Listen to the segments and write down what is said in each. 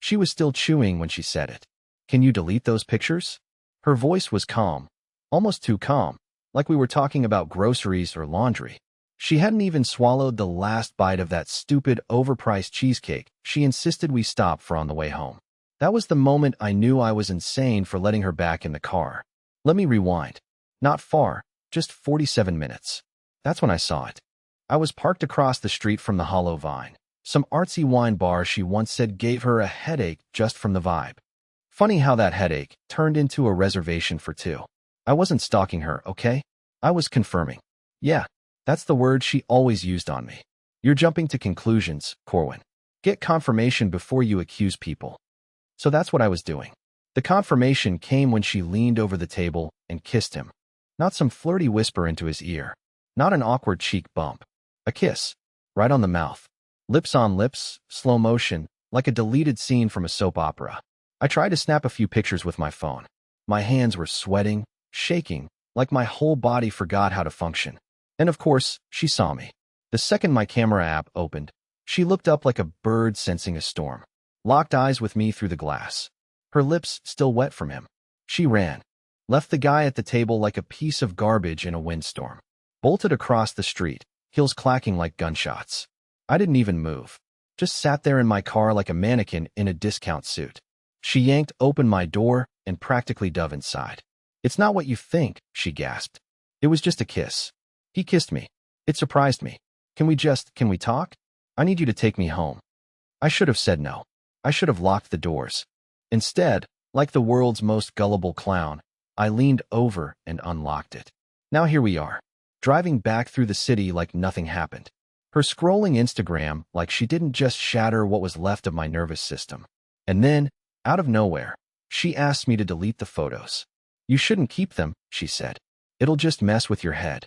She was still chewing when she said it. Can you delete those pictures? Her voice was calm, almost too calm, like we were talking about groceries or laundry. She hadn't even swallowed the last bite of that stupid, overpriced cheesecake she insisted we stop for on the way home. That was the moment I knew I was insane for letting her back in the car. Let me rewind. Not far, just 47 minutes. That's when I saw it. I was parked across the street from the Hollow Vine, some artsy wine bar she once said gave her a headache just from the vibe. Funny how that headache turned into a reservation for two. I wasn't stalking her, okay? I was confirming. Yeah, that's the word she always used on me. You're jumping to conclusions, Corwin. Get confirmation before you accuse people. So that's what I was doing. The confirmation came when she leaned over the table and kissed him. Not some flirty whisper into his ear. Not an awkward cheek bump. A kiss. Right on the mouth. Lips on lips, slow motion, like a deleted scene from a soap opera. I tried to snap a few pictures with my phone. My hands were sweating, shaking, like my whole body forgot how to function. And of course, she saw me. The second my camera app opened, she looked up like a bird sensing a storm. Locked eyes with me through the glass. Her lips still wet from him. She ran. Left the guy at the table like a piece of garbage in a windstorm. Bolted across the street, heels clacking like gunshots. I didn't even move. Just sat there in my car like a mannequin in a discount suit. She yanked open my door and practically dove inside. It's not what you think, she gasped. It was just a kiss. He kissed me. It surprised me. Can we talk? I need you to take me home. I should have said no. I should have locked the doors. Instead, like the world's most gullible clown, I leaned over and unlocked it. Now here we are, driving back through the city like nothing happened. Her scrolling Instagram like she didn't just shatter what was left of my nervous system. And then, out of nowhere, she asked me to delete the photos. You shouldn't keep them, she said. It'll just mess with your head.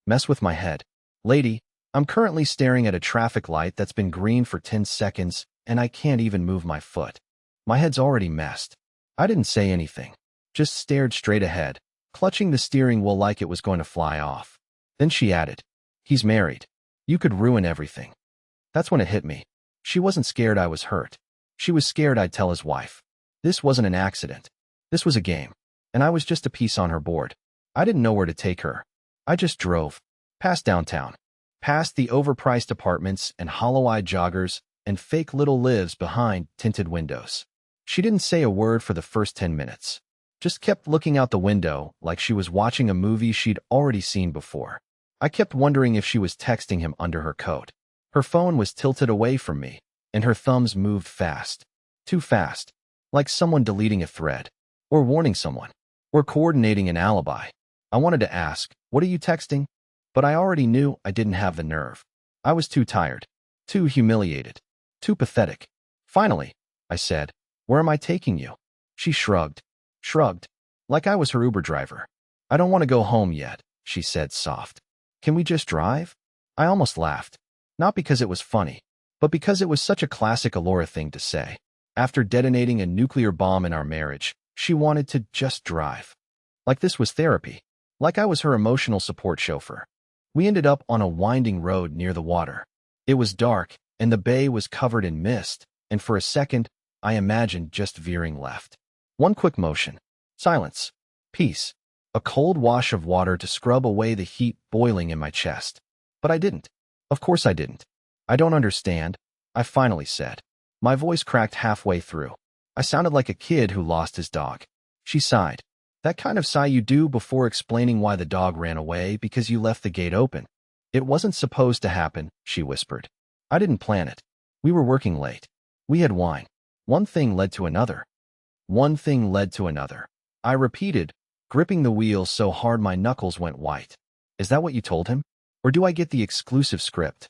Mess with my head. Lady, I'm currently staring at a traffic light that's been green for 10 seconds, and I can't even move my foot. My head's already messed. I didn't say anything. Just stared straight ahead, clutching the steering wheel like it was going to fly off. Then she added, he's married. You could ruin everything. That's when it hit me. She wasn't scared I was hurt. She was scared I'd tell his wife. This wasn't an accident. This was a game. And I was just a piece on her board. I didn't know where to take her. I just drove. Past downtown. Past the overpriced apartments and hollow-eyed joggers and fake little lives behind tinted windows. She didn't say a word for the first 10 minutes. Just kept looking out the window like she was watching a movie she'd already seen before. I kept wondering if she was texting him under her coat. Her phone was tilted away from me, and her thumbs moved fast. Too fast. Like someone deleting a thread. Or warning someone. Or coordinating an alibi. I wanted to ask, what are you texting? But I already knew I didn't have the nerve. I was too tired. Too humiliated. Too pathetic. Finally, I said, where am I taking you? She shrugged. Shrugged. Like I was her Uber driver. I don't want to go home yet, she said soft. Can we just drive? I almost laughed. Not because it was funny, but because it was such a classic Alora thing to say. After detonating a nuclear bomb in our marriage, she wanted to just drive. Like this was therapy. Like I was her emotional support chauffeur. We ended up on a winding road near the water. It was dark, and the bay was covered in mist, and for a second, I imagined just veering left. One quick motion. Silence. Peace. A cold wash of water to scrub away the heat boiling in my chest. But I didn't. Of course I didn't. I don't understand, I finally said. My voice cracked halfway through. I sounded like a kid who lost his dog. She sighed. That kind of sigh you do before explaining why the dog ran away because you left the gate open. It wasn't supposed to happen, she whispered. I didn't plan it. We were working late. We had wine. One thing led to another. One thing led to another. I repeated, gripping the wheel so hard my knuckles went white. Is that what you told him? Or do I get the exclusive script?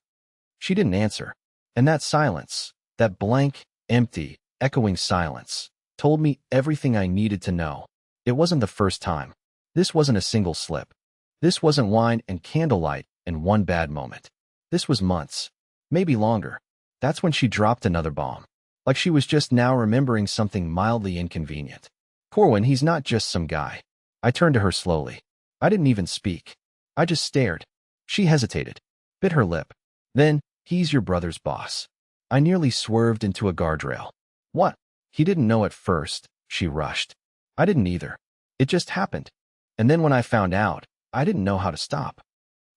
She didn't answer. And that silence, that blank, empty, echoing silence, told me everything I needed to know. It wasn't the first time. This wasn't a single slip. This wasn't wine and candlelight and one bad moment. This was months. Maybe longer. That's when she dropped another bomb. Like she was just now remembering something mildly inconvenient. Corwin, he's not just some guy. I turned to her slowly. I didn't even speak. I just stared. She hesitated. Bit her lip. Then, he's your brother's boss. I nearly swerved into a guardrail. What? He didn't know at first, she rushed. I didn't either. It just happened. And then when I found out, I didn't know how to stop.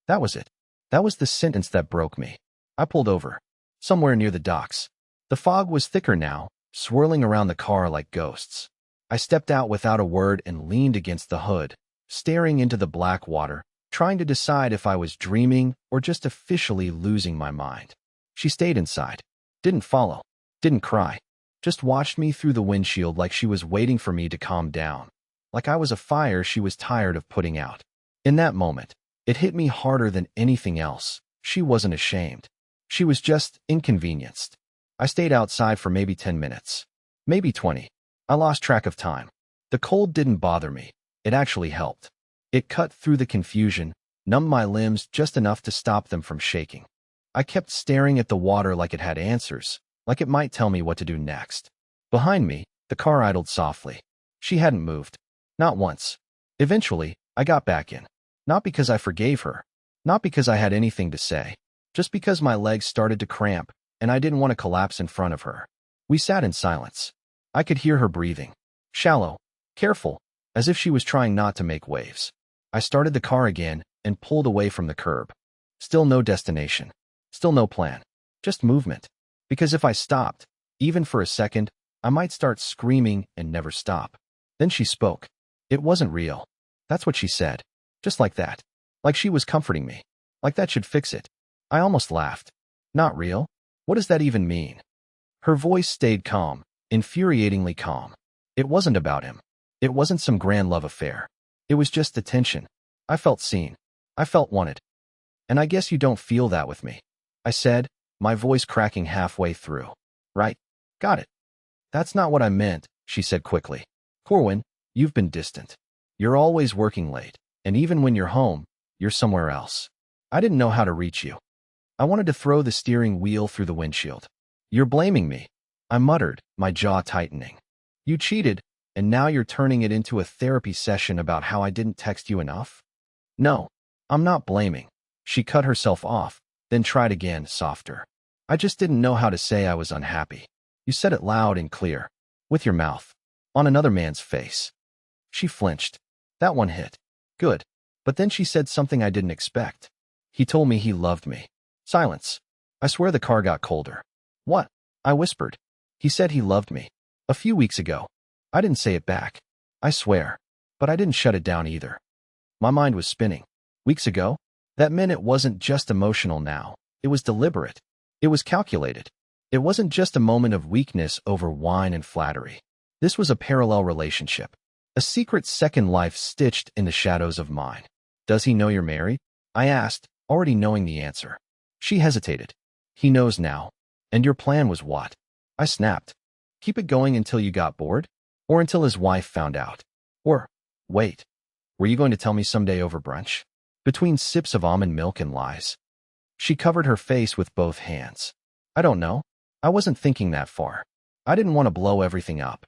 That was it. That was the sentence that broke me. I pulled over. Somewhere near the docks. The fog was thicker now, swirling around the car like ghosts. I stepped out without a word and leaned against the hood, staring into the black water, trying to decide if I was dreaming or just officially losing my mind. She stayed inside. Didn't follow. Didn't cry. Just watched me through the windshield like she was waiting for me to calm down. Like I was a fire she was tired of putting out. In that moment, it hit me harder than anything else. She wasn't ashamed. She was just inconvenienced. I stayed outside for maybe 10 minutes. Maybe 20. I lost track of time. The cold didn't bother me. It actually helped. It cut through the confusion, numbed my limbs just enough to stop them from shaking. I kept staring at the water like it had answers, like it might tell me what to do next. Behind me, the car idled softly. She hadn't moved. Not once. Eventually, I got back in. Not because I forgave her. Not because I had anything to say. Just because my legs started to cramp, and I didn't want to collapse in front of her. We sat in silence. I could hear her breathing. Shallow. Careful. As if she was trying not to make waves. I started the car again and pulled away from the curb. Still no destination. Still no plan. Just movement. Because if I stopped, even for a second, I might start screaming and never stop. Then she spoke. It wasn't real. That's what she said. Just like that. Like she was comforting me. Like that should fix it. I almost laughed. Not real? What does that even mean? Her voice stayed calm, infuriatingly calm. It wasn't about him. It wasn't some grand love affair. It was just attention. I felt seen. I felt wanted. And I guess you don't feel that with me, I said, my voice cracking halfway through. Right? Got it. That's not what I meant, she said quickly. Corwin, you've been distant. You're always working late, and even when you're home, you're somewhere else. I didn't know how to reach you. I wanted to throw the steering wheel through the windshield. You're blaming me, I muttered, my jaw tightening. You cheated, and now you're turning it into a therapy session about how I didn't text you enough? No, I'm not blaming. She cut herself off, then tried again, softer. I just didn't know how to say I was unhappy. You said it loud and clear, with your mouth, on another man's face. She flinched. That one hit. Good. But then she said something I didn't expect. He told me he loved me. Silence. I swear the car got colder. What? I whispered. He said he loved me. A few weeks ago. I didn't say it back. I swear. But I didn't shut it down either. My mind was spinning. Weeks ago? That meant it wasn't just emotional now. It was deliberate. It was calculated. It wasn't just a moment of weakness over wine and flattery. This was a parallel relationship. A secret second life stitched in the shadows of mine. Does he know you're married? I asked, already knowing the answer. She hesitated. He knows now. And your plan was what? I snapped. Keep it going until you got bored? Or until his wife found out? Or, wait, were you going to tell me someday over brunch? Between sips of almond milk and lies. She covered her face with both hands. I don't know. I wasn't thinking that far. I didn't want to blow everything up.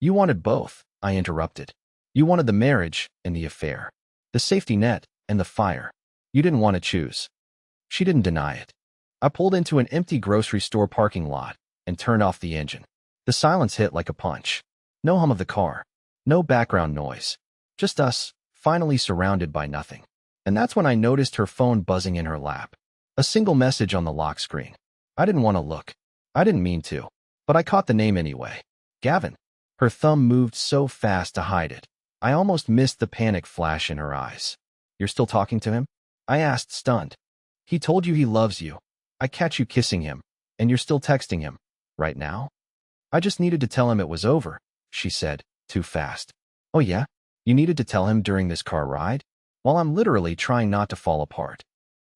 You wanted both, I interrupted. You wanted the marriage and the affair. The safety net and the fire. You didn't want to choose. She didn't deny it. I pulled into an empty grocery store parking lot and turned off the engine. The silence hit like a punch. No hum of the car. No background noise. Just us, finally surrounded by nothing. And that's when I noticed her phone buzzing in her lap. A single message on the lock screen. I didn't want to look. I didn't mean to. But I caught the name anyway. Gavin. Her thumb moved so fast to hide it. I almost missed the panic flash in her eyes. You're still talking to him? I asked, stunned. He told you he loves you. I catch you kissing him. And you're still texting him. Right now? I just needed to tell him it was over, she said, too fast. Oh yeah? You needed to tell him during this car ride? While I'm literally trying not to fall apart.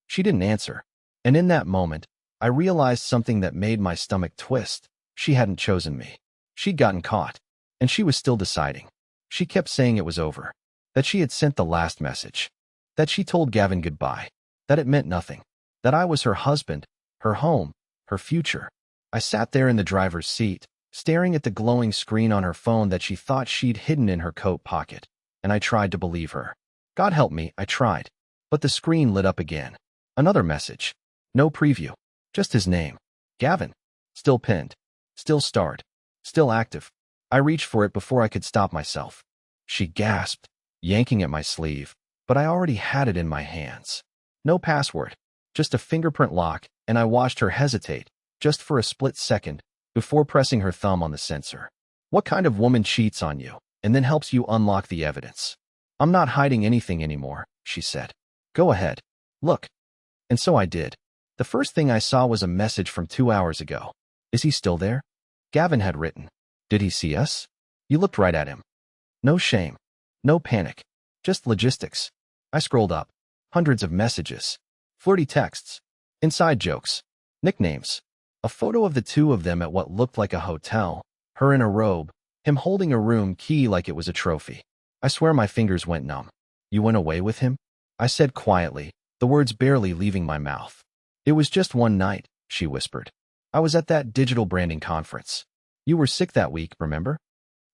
She didn't answer. And in that moment, I realized something that made my stomach twist. She hadn't chosen me. She'd gotten caught. And she was still deciding. She kept saying it was over. That she had sent the last message. That she told Gavin goodbye. That it meant nothing. That I was her husband, her home, her future. I sat there in the driver's seat, staring at the glowing screen on her phone that she thought she'd hidden in her coat pocket. And I tried to believe her. God help me, I tried. But the screen lit up again. Another message. No preview. Just his name. Gavin. Still pinned. Still starred. Still active. I reached for it before I could stop myself. She gasped, yanking at my sleeve, but I already had it in my hands. No password, just a fingerprint lock, and I watched her hesitate, just for a split second, before pressing her thumb on the sensor. What kind of woman cheats on you, and then helps you unlock the evidence? I'm not hiding anything anymore, she said. Go ahead. Look. And so I did. The first thing I saw was a message from 2 hours ago. Is he still there? Gavin had written. Did he see us? You looked right at him. No shame. No panic. Just logistics. I scrolled up. Hundreds of messages. Flirty texts. Inside jokes. Nicknames. A photo of the two of them at what looked like a hotel. Her in a robe. Him holding a room key like it was a trophy. I swear my fingers went numb. You went away with him? I said quietly, the words barely leaving my mouth. It was just one night, she whispered. I was at that digital branding conference. You were sick that week, remember?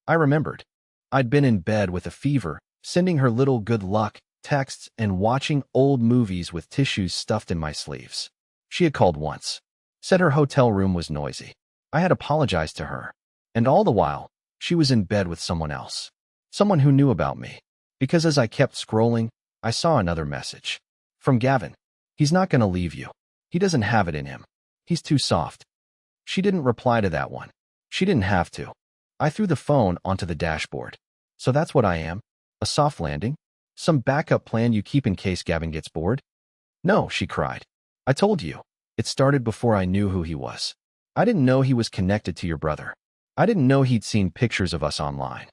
I remembered. I'd been in bed with a fever, sending her little good luck texts and watching old movies with tissues stuffed in my sleeves. She had called once. Said her hotel room was noisy. I had apologized to her. And all the while, she was in bed with someone else. Someone who knew about me. Because as I kept scrolling, I saw another message. From Gavin. He's not gonna leave you. He doesn't have it in him. He's too soft. She didn't reply to that one. She didn't have to. I threw the phone onto the dashboard. So that's what I am? A soft landing? Some backup plan you keep in case Gavin gets bored? No, she cried. I told you. It started before I knew who he was. I didn't know he was connected to your brother. I didn't know he'd seen pictures of us online.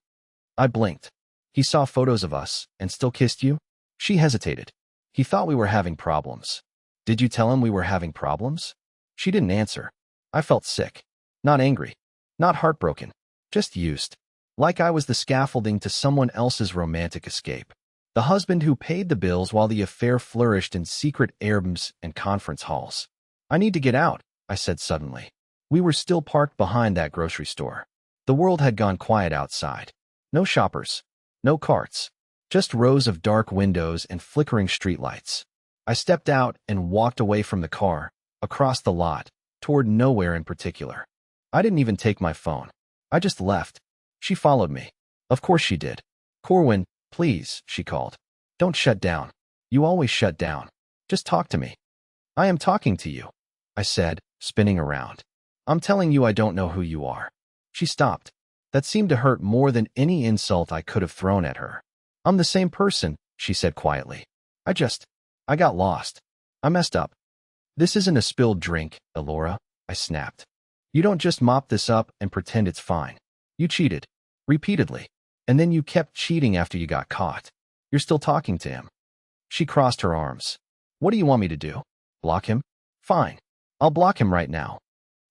I blinked. He saw photos of us and still kissed you? She hesitated. He thought we were having problems. Did you tell him we were having problems? She didn't answer. I felt sick. Not angry. Not heartbroken. Just used. Like I was the scaffolding to someone else's romantic escape. The husband who paid the bills while the affair flourished in secret Airbnbs and conference halls. I need to get out, I said suddenly. We were still parked behind that grocery store. The world had gone quiet outside. No shoppers. No carts. Just rows of dark windows and flickering streetlights. I stepped out and walked away from the car, across the lot, toward nowhere in particular. I didn't even take my phone. I just left. She followed me. Of course she did. Corwin, please, she called. Don't shut down. You always shut down. Just talk to me. I am talking to you, I said, spinning around. I'm telling you I don't know who you are. She stopped. That seemed to hurt more than any insult I could have thrown at her. I'm the same person, she said quietly. I got lost. I messed up. This isn't a spilled drink, Elora, I snapped. You don't just mop this up and pretend it's fine. You cheated. Repeatedly. And then you kept cheating after you got caught. You're still talking to him. She crossed her arms. What do you want me to do? Block him? Fine. I'll block him right now.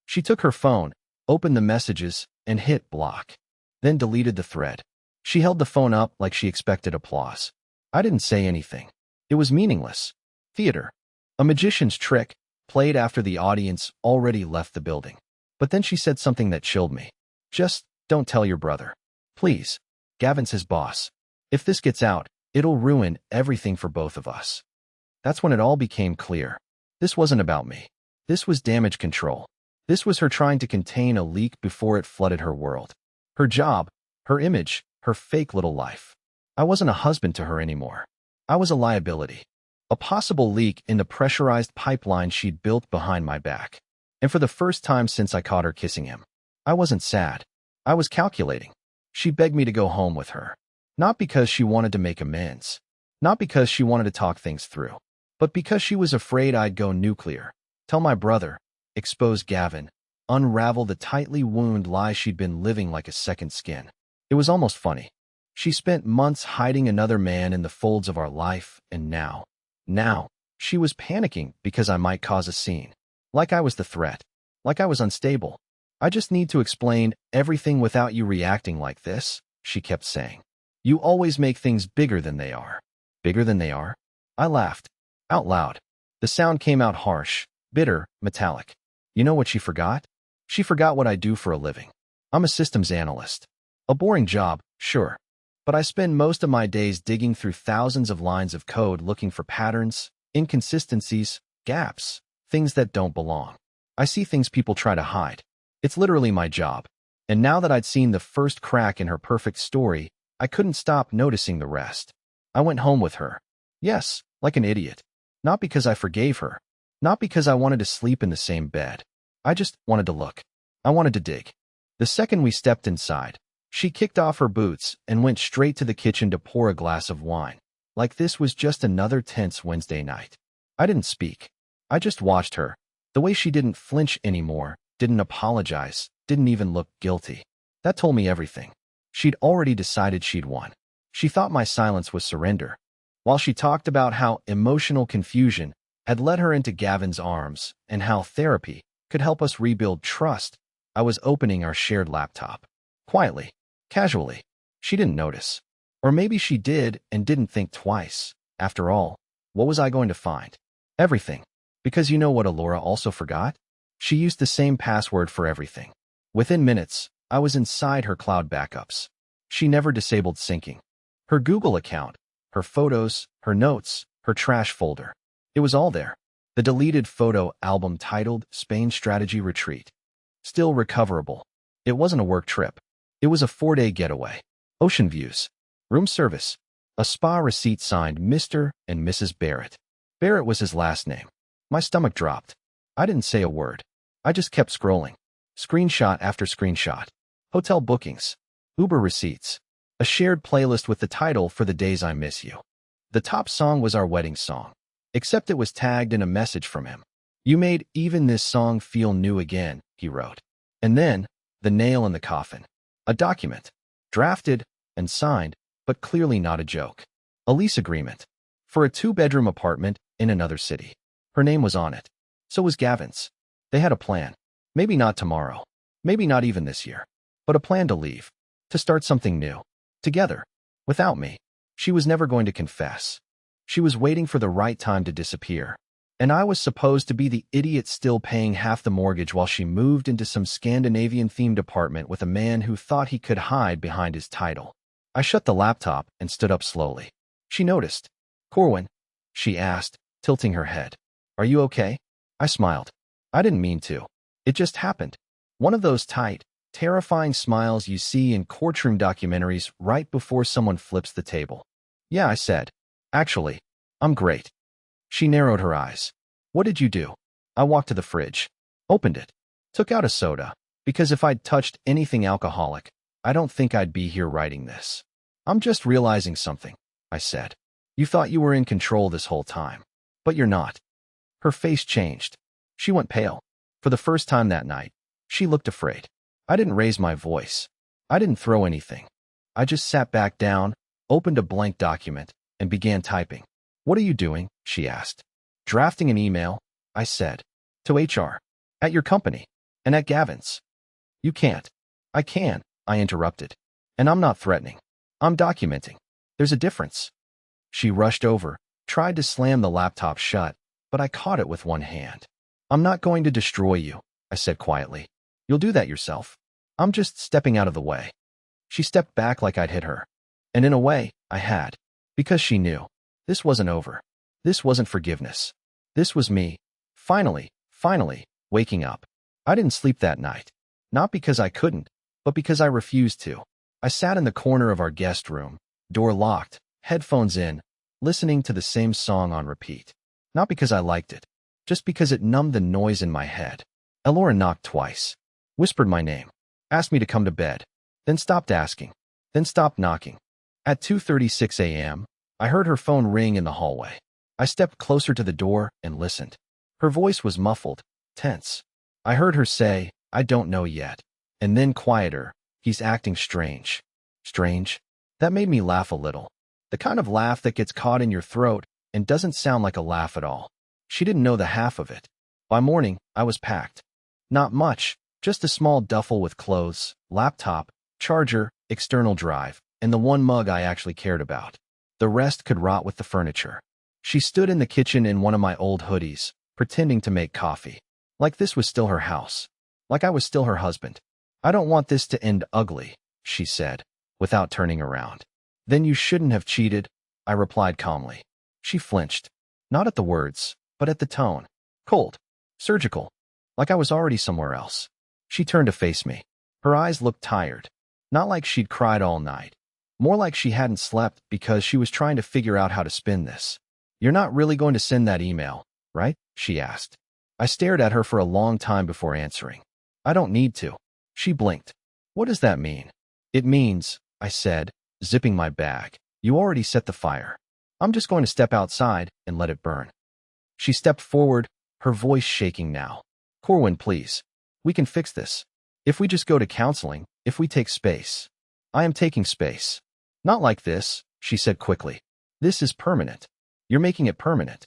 She took her phone, opened the messages, and hit block. Then deleted the thread. She held the phone up like she expected applause. I didn't say anything. It was meaningless. Theater. A magician's trick, played after the audience already left the building. But then she said something that chilled me. Just don't tell your brother. Please. Gavin's his boss. If this gets out, it'll ruin everything for both of us. That's when it all became clear. This wasn't about me. This was damage control. This was her trying to contain a leak before it flooded her world. Her job, her image, her fake little life. I wasn't a husband to her anymore. I was a liability. A possible leak in the pressurized pipeline she'd built behind my back. And for the first time since I caught her kissing him, I wasn't sad. I was calculating. She begged me to go home with her. Not because she wanted to make amends. Not because she wanted to talk things through. But because she was afraid I'd go nuclear. Tell my brother. Expose Gavin. Unravel the tightly wound lie she'd been living like a second skin. It was almost funny. She spent months hiding another man in the folds of our life, and now, she was panicking because I might cause a scene. Like I was the threat. Like I was unstable. I just need to explain everything without you reacting like this, she kept saying. You always make things bigger than they are. Bigger than they are? I laughed. Out loud. The sound came out harsh, bitter, metallic. You know what she forgot? She forgot what I do for a living. I'm a systems analyst. A boring job, sure. But I spend most of my days digging through thousands of lines of code looking for patterns, inconsistencies, gaps, things that don't belong. I see things people try to hide. It's literally my job. And now that I'd seen the first crack in her perfect story, I couldn't stop noticing the rest. I went home with her. Yes, like an idiot. Not because I forgave her. Not because I wanted to sleep in the same bed. I just wanted to look. I wanted to dig. The second we stepped inside, she kicked off her boots and went straight to the kitchen to pour a glass of wine. Like this was just another tense Wednesday night. I didn't speak. I just watched her. The way she didn't flinch anymore, didn't apologize, didn't even look guilty. That told me everything. She'd already decided she'd won. She thought my silence was surrender. While she talked about how emotional confusion had led her into Gavin's arms and how therapy could help us rebuild trust, I was opening our shared laptop. Quietly, casually. She didn't notice. Or maybe she did and didn't think twice. After all, what was I going to find? Everything. Because you know what Alora also forgot? She used the same password for everything. Within minutes, I was inside her cloud backups. She never disabled syncing. Her Google account, her photos, her notes, her trash folder. It was all there. The deleted photo album titled Spain Strategy Retreat. Still recoverable. It wasn't a work trip. It was a 4-day getaway. Ocean views. Room service. A spa receipt signed Mr. and Mrs. Barrett. Barrett was his last name. My stomach dropped. I didn't say a word. I just kept scrolling. Screenshot after screenshot. Hotel bookings. Uber receipts. A shared playlist with the title For the Days I Miss You. The top song was our wedding song. Except it was tagged in a message from him. You made even this song feel new again, he wrote. And then, the nail in the coffin. A document. Drafted and signed, but clearly not a joke. A lease agreement. For a 2-bedroom apartment in another city. Her name was on it. So was Gavin's. They had a plan. Maybe not tomorrow. Maybe not even this year. But a plan to leave. To start something new. Together. Without me. She was never going to confess. She was waiting for the right time to disappear. And I was supposed to be the idiot still paying half the mortgage while she moved into some Scandinavian-themed apartment with a man who thought he could hide behind his title. I shut the laptop and stood up slowly. She noticed. Corwin, she asked, tilting her head. Are you okay? I smiled. I didn't mean to. It just happened. One of those tight, terrifying smiles you see in courtroom documentaries right before someone flips the table. Yeah, I said. Actually, I'm great. She narrowed her eyes. What did you do? I walked to the fridge. Opened it. Took out a soda. Because if I'd touched anything alcoholic, I don't think I'd be here writing this. I'm just realizing something, I said. You thought you were in control this whole time. But you're not. Her face changed. She went pale. For the first time that night, she looked afraid. I didn't raise my voice. I didn't throw anything. I just sat back down, opened a blank document, and began typing. What are you doing? She asked. Drafting an email, I said. To HR. At your company. And at Gavin's. You can't. I can, I interrupted. And I'm not threatening. I'm documenting. There's a difference. She rushed over, tried to slam the laptop shut, but I caught it with one hand. I'm not going to destroy you, I said quietly. You'll do that yourself. I'm just stepping out of the way. She stepped back like I'd hit her. And in a way, I had. Because she knew. This wasn't over. This wasn't forgiveness. This was me. Finally, waking up. I didn't sleep that night. Not because I couldn't, but because I refused to. I sat in the corner of our guest room, door locked, headphones in, listening to the same song on repeat. Not because I liked it, just because it numbed the noise in my head. Elora knocked twice, whispered my name, asked me to come to bed, then stopped asking, then stopped knocking. At 2:36 a.m., I heard her phone ring in the hallway. I stepped closer to the door and listened. Her voice was muffled, tense. I heard her say, I don't know yet. And then quieter, he's acting strange. Strange? That made me laugh a little. The kind of laugh that gets caught in your throat and doesn't sound like a laugh at all. She didn't know the half of it. By morning, I was packed. Not much, just a small duffel with clothes, laptop, charger, external drive, and the one mug I actually cared about. The rest could rot with the furniture. She stood in the kitchen in one of my old hoodies, pretending to make coffee. Like this was still her house. Like I was still her husband. I don't want this to end ugly, she said, without turning around. Then you shouldn't have cheated, I replied calmly. She flinched. Not at the words, but at the tone. Cold. Surgical. Like I was already somewhere else. She turned to face me. Her eyes looked tired. Not like she'd cried all night. More like she hadn't slept because she was trying to figure out how to spin this. "You're not really going to send that email, right?" she asked. I stared at her for a long time before answering. "I don't need to." She blinked. "What does that mean?" "It means," I said, zipping my bag, "you already set the fire. I'm just going to step outside and let it burn." She stepped forward, her voice shaking now. "Corwin, please. We can fix this. If we just go to counseling, if we take space." "I am taking space." "Not like this," she said quickly. "This is permanent. You're making it permanent."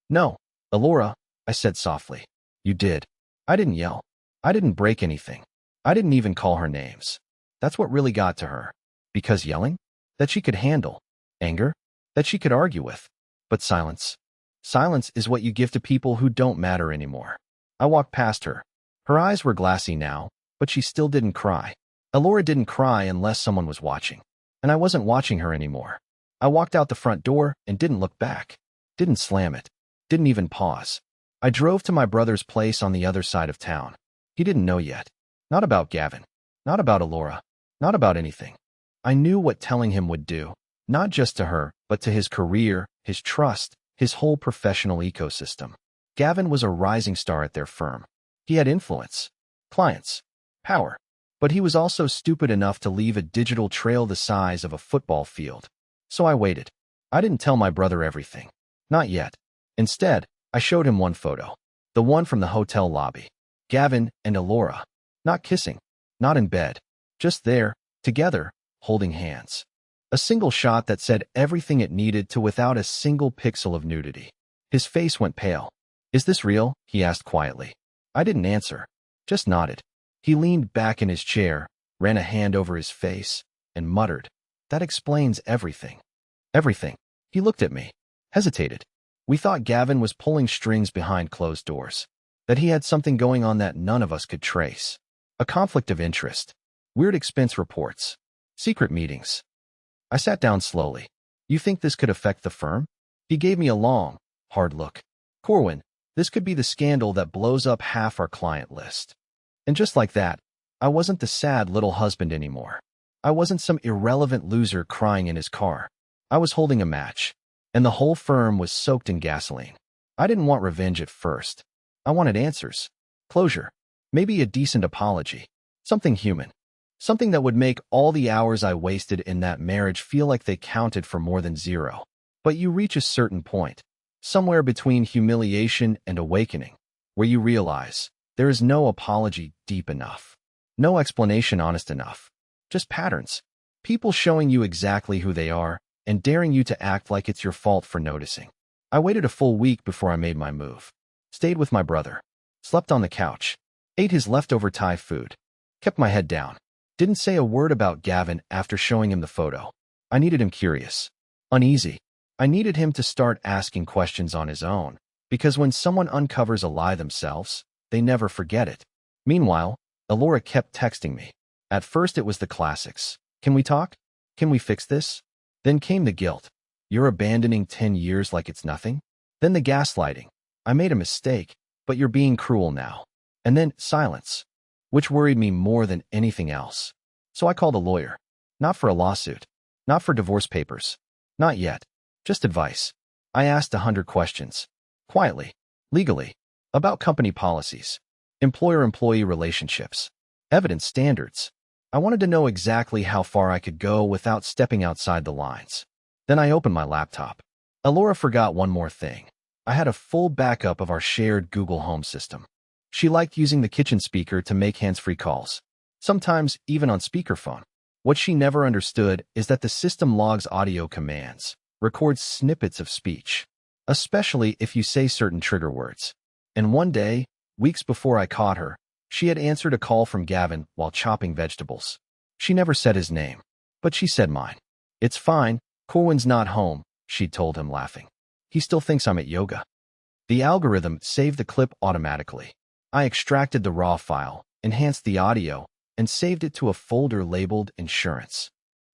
"No, Alora," I said softly. "You did." I didn't yell. I didn't break anything. I didn't even call her names. That's what really got to her. Because yelling? That she could handle. Anger? That she could argue with. But silence? Silence is what you give to people who don't matter anymore. I walked past her. Her eyes were glassy now, but she still didn't cry. Alora didn't cry unless someone was watching. And I wasn't watching her anymore. I walked out the front door and didn't look back. Didn't slam it. Didn't even pause. I drove to my brother's place on the other side of town. He didn't know yet. Not about Gavin. Not about Alora. Not about anything. I knew what telling him would do, not just to her, but to his career, his trust, his whole professional ecosystem. Gavin was a rising star at their firm. He had influence, clients, power. But he was also stupid enough to leave a digital trail the size of a football field. So I waited. I didn't tell my brother everything. Not yet. Instead, I showed him one photo. The one from the hotel lobby. Gavin and Alora. Not kissing. Not in bed. Just there, together, holding hands. A single shot that said everything it needed to without a single pixel of nudity. His face went pale. "Is this real?" he asked quietly. I didn't answer. Just nodded. He leaned back in his chair, ran a hand over his face, and muttered, "That explains everything." Everything. He looked at me. Hesitated. We thought Gavin was pulling strings behind closed doors. That he had something going on that none of us could trace. A conflict of interest. Weird expense reports. Secret meetings. I sat down slowly. "You think this could affect the firm?" He gave me a long, hard look. "Corwin, this could be the scandal that blows up half our client list." And just like that, I wasn't the sad little husband anymore. I wasn't some irrelevant loser crying in his car. I was holding a match, and the whole firm was soaked in gasoline. I didn't want revenge at first. I wanted answers. Closure. Maybe a decent apology. Something human. Something that would make all the hours I wasted in that marriage feel like they counted for more than zero. But you reach a certain point, somewhere between humiliation and awakening, where you realize there is no apology deep enough. No explanation honest enough. Just patterns. People showing you exactly who they are and daring you to act like it's your fault for noticing. I waited a full week before I made my move. Stayed with my brother. Slept on the couch. Ate his leftover Thai food. Kept my head down. Didn't say a word about Gavin after showing him the photo. I needed him curious. Uneasy. I needed him to start asking questions on his own. Because when someone uncovers a lie themselves, they never forget it. Meanwhile, Alora kept texting me. At first it was the classics. "Can we talk? Can we fix this?" Then came the guilt. "You're abandoning 10 years like it's nothing?" Then the gaslighting. "I made a mistake, but you're being cruel now." And then silence, which worried me more than anything else. So I called a lawyer. Not for a lawsuit. Not for divorce papers. Not yet. Just advice. I asked 100 questions. Quietly. Legally. About company policies. Employer-employee relationships. Evidence standards. I wanted to know exactly how far I could go without stepping outside the lines. Then I opened my laptop. Alora forgot one more thing. I had a full backup of our shared Google Home system. She liked using the kitchen speaker to make hands-free calls. Sometimes even on speakerphone. What she never understood is that the system logs audio commands, records snippets of speech, especially if you say certain trigger words. And one day, weeks before I caught her, she had answered a call from Gavin while chopping vegetables. She never said his name, but she said mine. "It's fine, Corwin's not home," she'd told him, laughing. "He still thinks I'm at yoga." The algorithm saved the clip automatically. I extracted the raw file, enhanced the audio, and saved it to a folder labeled insurance.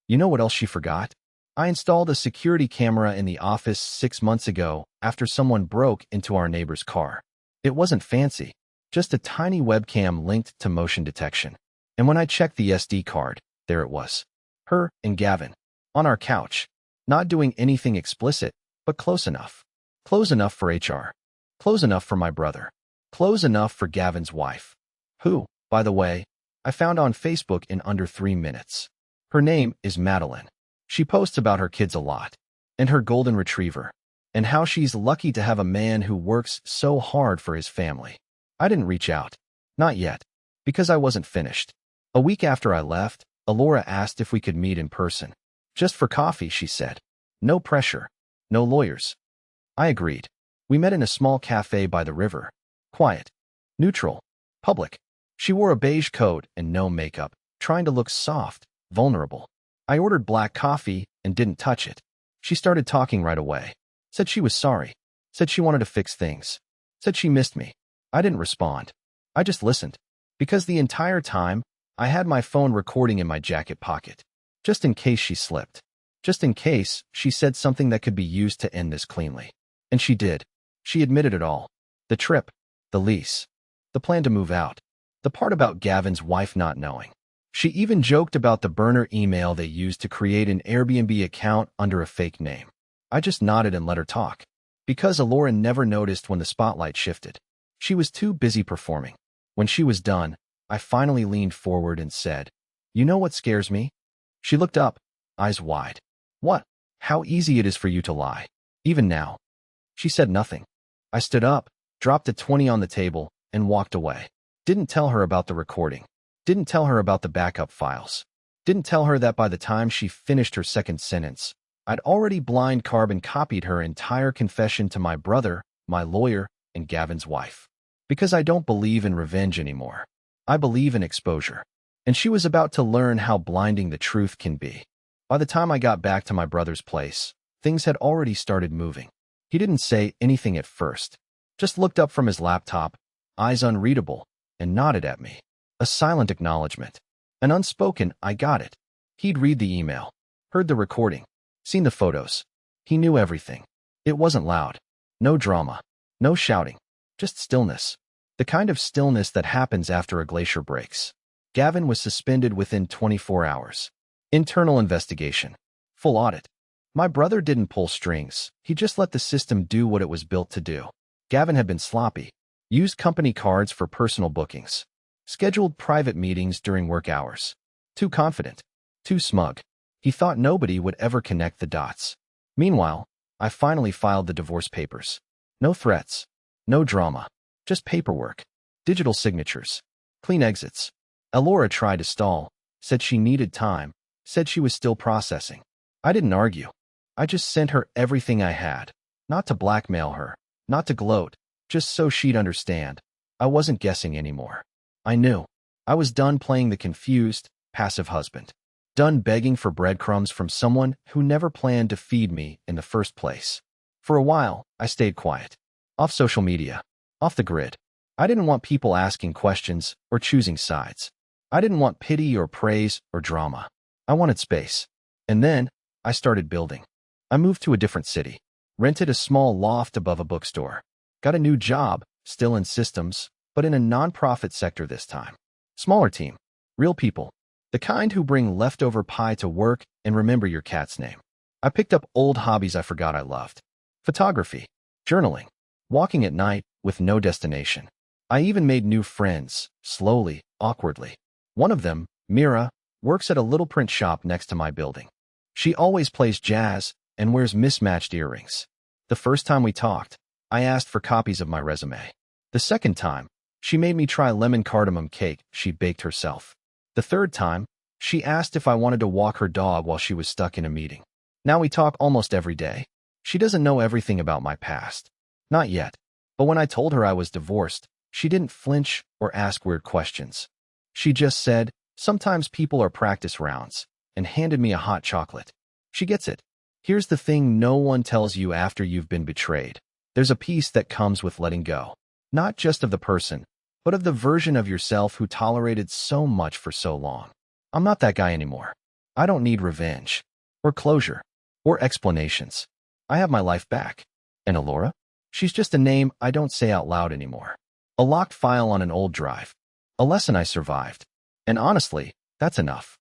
You know what else she forgot? I installed a security camera in the office 6 months ago after someone broke into our neighbor's car. It wasn't fancy, just a tiny webcam linked to motion detection. And when I checked the SD card, there it was. Her and Gavin. On our couch. Not doing anything explicit, but close enough. Close enough for HR. Close enough for my brother. Close enough for Gavin's wife. Who, by the way, I found on Facebook in under 3 minutes. Her name is Madeline. She posts about her kids a lot. And her golden retriever. And how she's lucky to have a man who works so hard for his family. I didn't reach out. Not yet. Because I wasn't finished. A week after I left, Alora asked if we could meet in person. Just for coffee, she said. No pressure. No lawyers. I agreed. We met in a small cafe by the river. Quiet. Neutral. Public. She wore a beige coat and no makeup, trying to look soft, vulnerable. I ordered black coffee and didn't touch it. She started talking right away. Said she was sorry. Said she wanted to fix things. Said she missed me. I didn't respond. I just listened. Because the entire time, I had my phone recording in my jacket pocket. Just in case she slipped. Just in case she said something that could be used to end this cleanly. And she did. She admitted it all. The trip. The lease. The plan to move out. The part about Gavin's wife not knowing. She even joked about the burner email they used to create an Airbnb account under a fake name. I just nodded and let her talk. Because Alora never noticed when the spotlight shifted. She was too busy performing. When she was done, I finally leaned forward and said, "You know what scares me?" She looked up, eyes wide. "What?" "How easy it is for you to lie. Even now." She said nothing. I stood up, dropped a 20 on the table, and walked away. Didn't tell her about the recording. Didn't tell her about the backup files. Didn't tell her that by the time she finished her second sentence, I'd already blind carbon copied her entire confession to my brother, my lawyer, and Gavin's wife. Because I don't believe in revenge anymore. I believe in exposure. And she was about to learn how blinding the truth can be. By the time I got back to my brother's place, things had already started moving. He didn't say anything at first. Just looked up from his laptop, eyes unreadable, and nodded at me. A silent acknowledgement. An unspoken, "I got it." He'd read the email, heard the recording, seen the photos. He knew everything. It wasn't loud. No drama. No shouting. Just stillness. The kind of stillness that happens after a glacier breaks. Gavin was suspended within 24 hours. Internal investigation. Full audit. My brother didn't pull strings. He just let the system do what it was built to do. Gavin had been sloppy. Used company cards for personal bookings. Scheduled private meetings during work hours. Too confident. Too smug. He thought nobody would ever connect the dots. Meanwhile, I finally filed the divorce papers. No threats. No drama. Just paperwork. Digital signatures. Clean exits. Alora tried to stall. Said she needed time. Said she was still processing. I didn't argue. I just sent her everything I had. Not to blackmail her. Not to gloat. Just so she'd understand. I wasn't guessing anymore. I knew. I was done playing the confused, passive husband. Done begging for breadcrumbs from someone who never planned to feed me in the first place. For a while, I stayed quiet. Off social media. Off the grid. I didn't want people asking questions or choosing sides. I didn't want pity or praise or drama. I wanted space. And then, I started building. I moved to a different city. Rented a small loft above a bookstore. Got a new job, still in systems, but in a nonprofit sector this time. Smaller team. Real people. The kind who bring leftover pie to work and remember your cat's name. I picked up old hobbies I forgot I loved. Photography. Journaling. Walking at night with no destination. I even made new friends, slowly, awkwardly. One of them, Mira, works at a little print shop next to my building. She always plays jazz and wears mismatched earrings. The first time we talked, I asked for copies of my resume. The second time, she made me try lemon cardamom cake she'd baked herself. The third time, she asked if I wanted to walk her dog while she was stuck in a meeting. Now we talk almost every day. She doesn't know everything about my past. Not yet. But when I told her I was divorced, she didn't flinch or ask weird questions. She just said, "Sometimes people are practice rounds," and handed me a hot chocolate. She gets it. Here's the thing no one tells you after you've been betrayed. There's a peace that comes with letting go. Not just of the person, but of the version of yourself who tolerated so much for so long. I'm not that guy anymore. I don't need revenge, or closure, or explanations. I have my life back. And Alora? She's just a name I don't say out loud anymore. A locked file on an old drive. A lesson I survived. And honestly, that's enough.